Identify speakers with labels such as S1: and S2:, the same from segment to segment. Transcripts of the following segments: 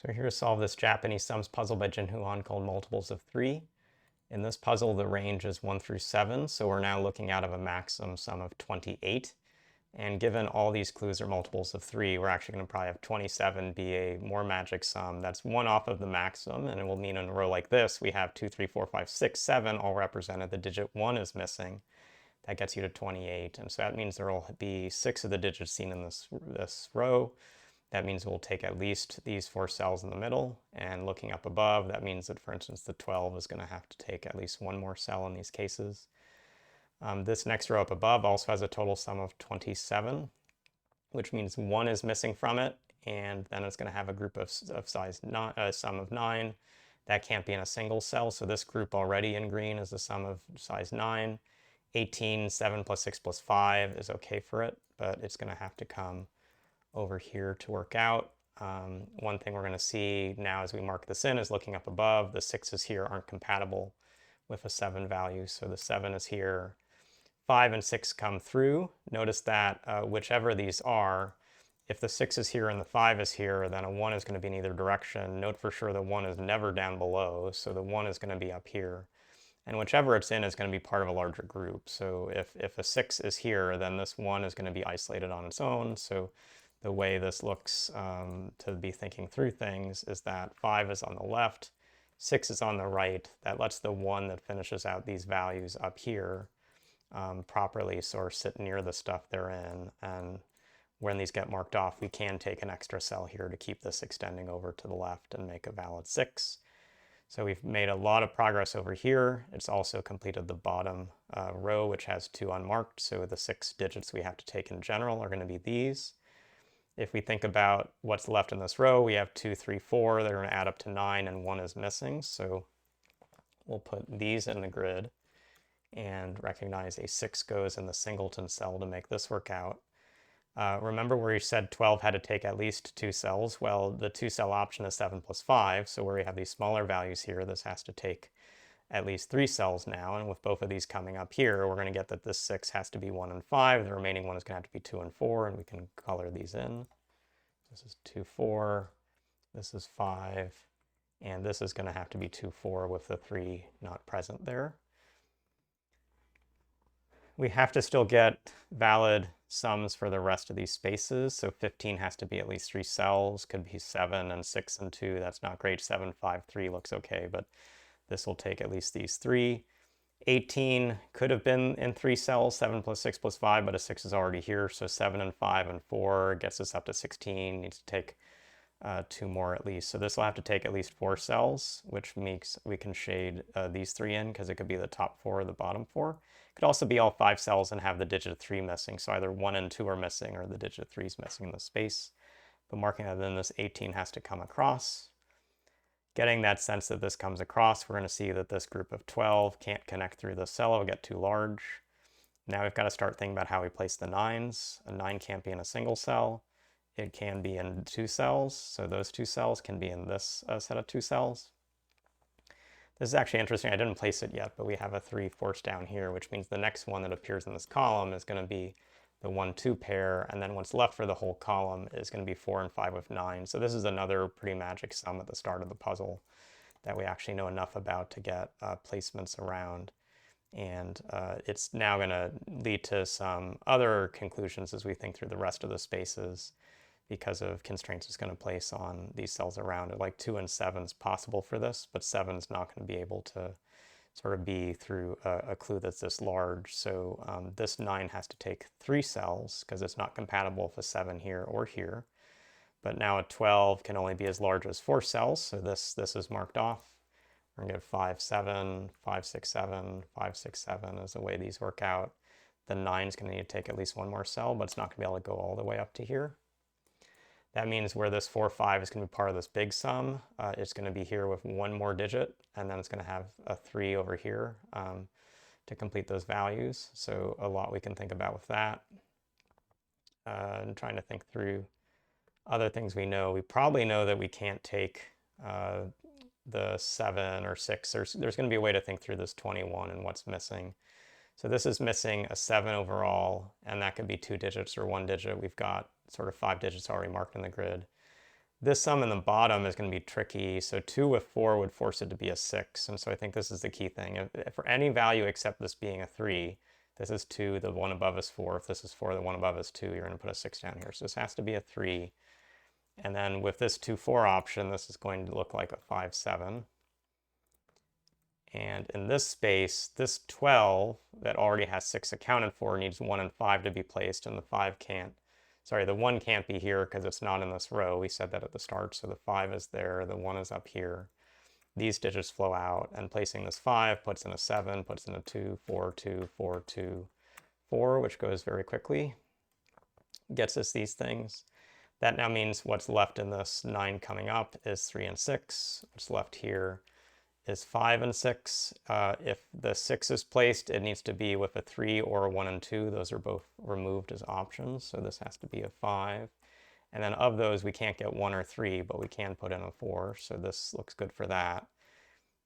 S1: So here to solve this Japanese sums puzzle by JinHoo called Multiples of 3. In this puzzle, the range is 1 through 7, so we're now looking out of a maximum sum of 28. And given all these clues are multiples of 3, we're actually going to probably have 27 be a more magic sum that's one off of the maximum, and it will mean in a row like this, we have 2, 3, 4, 5, 6, 7 all represented. The digit 1 is missing. That gets you to 28, and so that means there will be 6 of the digits seen in this row. That means we'll take at least these 4 cells in the middle, and looking up above, that means that, for instance, the 12 is going to have to take at least one more cell in these cases. This next row up above also has a total sum of 27, which means 1 is missing from it, and then it's going to have a group of size sum of 9. That can't be in a single cell, so this group already in green is a sum of size 9. 18, 7 plus 6 plus 5 is okay for it, but it's going to have to come over here to work out. One thing we're going to see now as we mark this in is looking up above, the 6's here aren't compatible with a 7 value, so the 7 is here. 5 and 6 come through. Notice that whichever these are, if the 6 is here and the 5 is here, then a 1 is going to be in either direction. Note for sure the 1 is never down below, so the 1 is going to be up here. And whichever it's in is going to be part of a larger group. So if a 6 is here, then this 1 is going to be isolated on its own. So the way this looks to be thinking through things is that 5 is on the left, 6 is on the right. That lets the 1 that finishes out these values up here properly sort of sit near the stuff they're in. And when these get marked off, we can take an extra cell here to keep this extending over to the left and make a valid 6. So we've made a lot of progress over here. It's also completed the bottom row, which has 2 unmarked. So the 6 digits we have to take in general are going to be these. If we think about what's left in this row, we have 2, 3, 4. They're going to add up to 9, and 1 is missing. So we'll put these in the grid and recognize a 6 goes in the singleton cell to make this work out. Remember where you said 12 had to take at least 2 cells? Well, the 2 cell option is 7 plus 5, so where we have these smaller values here, this has to take at least 3 cells now, and with both of these coming up here, we're going to get that this 6 has to be 1 and 5, the remaining one is going to have to be 2 and 4, and we can color these in. This is 2, 4, this is 5, and this is going to have to be 2, 4 with the 3 not present there. We have to still get valid sums for the rest of these spaces. So 15 has to be at least 3 cells, could be 7 and 6 and 2. That's not great. 7, 5, 3 looks okay, but this will take at least these 3. 18 could have been in 3 cells, 7 plus 6 plus 5, but a 6 is already here. So 7 and 5 and 4 gets us up to 16, needs to take 2 more at least. So this will have to take at least 4 cells, which makes we can shade these 3 in because it could be the top 4 or the bottom 4. It could also be all 5 cells and have the digit 3 missing. So either 1 and 2 are missing or the digit 3 is missing in the space. But marking that then this 18 has to come across. Getting that sense that this comes across, we're going to see that this group of 12 can't connect through the cell. It'll get too large. Now we've got to start thinking about how we place the 9s. A 9 can't be in a single cell. It can be in 2 cells, so those 2 cells can be in this set of 2 cells. This is actually interesting. I didn't place it yet, but we have a 3 forced down here, which means the next one that appears in this column is going to be the 1, 2 pair, and then what's left for the whole column is going to be 4 and 5 with 9. So this is another pretty magic sum at the start of the puzzle that we actually know enough about to get placements around. And it's now going to lead to some other conclusions as we think through the rest of the spaces because of constraints it's going to place on these cells around it. Like 2 and 7 is possible for this, but 7 is not going to be able to sort of be through a clue that's this large. So this 9 has to take 3 cells because it's not compatible with a 7 here or here. But now a 12 can only be as large as 4 cells, so this is marked off. We're going to get 5, 7, 5, 6, 7, 5, 6, 7 is the way these work out. The 9 is going to need to take at least 1 more cell, but it's not going to be able to go all the way up to here. That means where this 4, 5 is going to be part of this big sum, it's going to be here with 1 more digit, and then it's going to have a 3 over here to complete those values. So a lot we can think about with that. And trying to think through other things we know. We probably know that we can't take the 7 or 6. There's going to be a way to think through this 21 and what's missing. So this is missing a 7 overall, and that could be 2 digits or 1 digit. We've got sort of 5 digits already marked in the grid. This sum in the bottom is going to be tricky, so 2 with 4 would force it to be a 6, and so I think this is the key thing. If for any value except this being a 3, this is 2, the one above is 4. If this is 4, the one above is 2. You're going to put a 6 down here. So this has to be a 3. And then with this 2, 4 option, this is going to look like a 5, 7. And in this space, this 12 that already has 6 accounted for needs 1 and 5 to be placed, and the 5 can't. Sorry, the 1 can't be here because it's not in this row. We said that at the start, so the 5 is there, the 1 is up here. These digits flow out, and placing this 5 puts in a 7, puts in a 2, 4, 2, 4, 2, 4, which goes very quickly. Gets us these things. That now means what's left in this 9 coming up is 3 and 6. What's left here is 5 and 6. If the 6 is placed, it needs to be with a 3 or a 1 and 2. Those are both removed as options, so this has to be a 5. And then of those, we can't get 1 or 3, but we can put in a 4, so this looks good for that.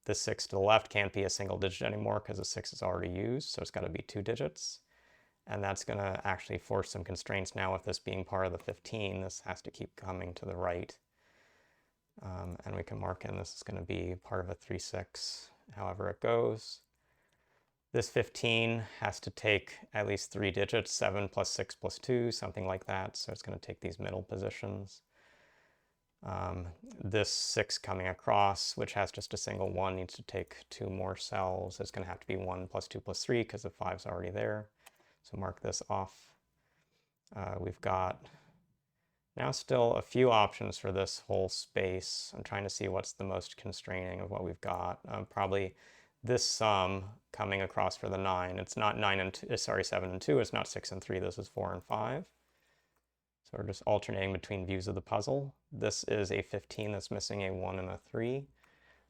S1: The 6 to the left can't be a single digit anymore because the 6 is already used, so it's got to be 2 digits. And that's going to actually force some constraints now with this being part of the 15. This has to keep coming to the right. And we can mark in this is going to be part of a 3, 6, however it goes. This 15 has to take at least 3 digits, 7 plus 6 plus 2, something like that. So it's going to take these middle positions. This 6 coming across, which has just a single 1, needs to take 2 more cells. It's going to have to be 1 plus 2 plus 3 because the 5's already there. So mark this off. We've got now still a few options for this whole space. I'm trying to see what's the most constraining of what we've got. Probably this sum coming across for the 9. It's not 7 and 2. It's not 6 and 3. This is 4 and 5. So we're just alternating between views of the puzzle. This is a 15 that's missing a 1 and a 3.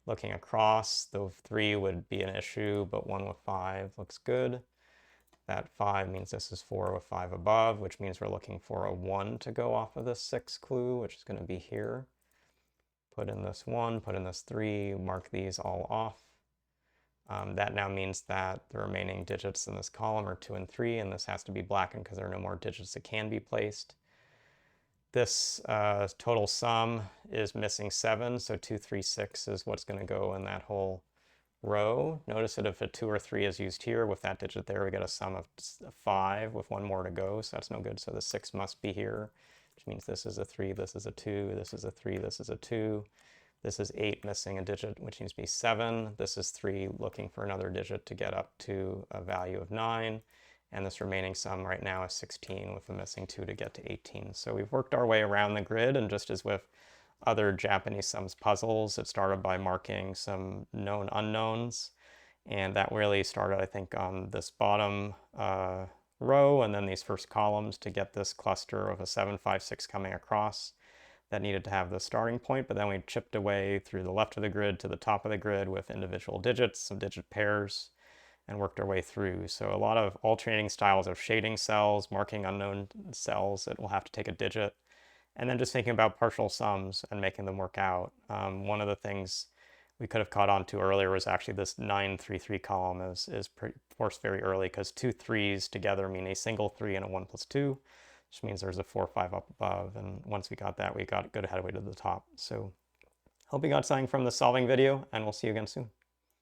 S1: Looking across, the 3 would be an issue, but 1 with 5 looks good. That 5 means this is 4 with 5 above, which means we're looking for a 1 to go off of this 6 clue, which is going to be here. Put in this 1, put in this 3, mark these all off. That now means that the remaining digits in this column are 2 and 3, and this has to be blackened because there are no more digits that can be placed. This total sum is missing 7, so 2, 3, 6 is what's going to go in that whole row. Notice that if a 2 or 3 is used here, with that digit there, we get a sum of 5 with 1 more to go, so that's no good. So the 6 must be here, which means this is a 3, this is a 2, this is a 3, this is a 2. This is 8 missing a digit, which needs to be 7. This is 3 looking for another digit to get up to a value of 9. And this remaining sum right now is 16 with a missing 2 to get to 18. So we've worked our way around the grid, and just as with other Japanese sums puzzles, it started by marking some known unknowns. And that really started, I think, on this bottom row and then these first columns to get this cluster of a 7, 5, 6 coming across. That needed to have the starting point, but then we chipped away through the left of the grid to the top of the grid with individual digits, some digit pairs, and worked our way through. So a lot of alternating styles of shading cells, marking unknown cells that will have to take a digit, and then just thinking about partial sums and making them work out. One of the things we could have caught on to earlier was actually this 9, 3, 3 column is forced very early because 2 3s together mean a single 3 and a 1 plus 2. Which means there's a 4, 5 up above, and once we got that, we got good headway to the top. So hope you got something from the solving video, and we'll see you again soon.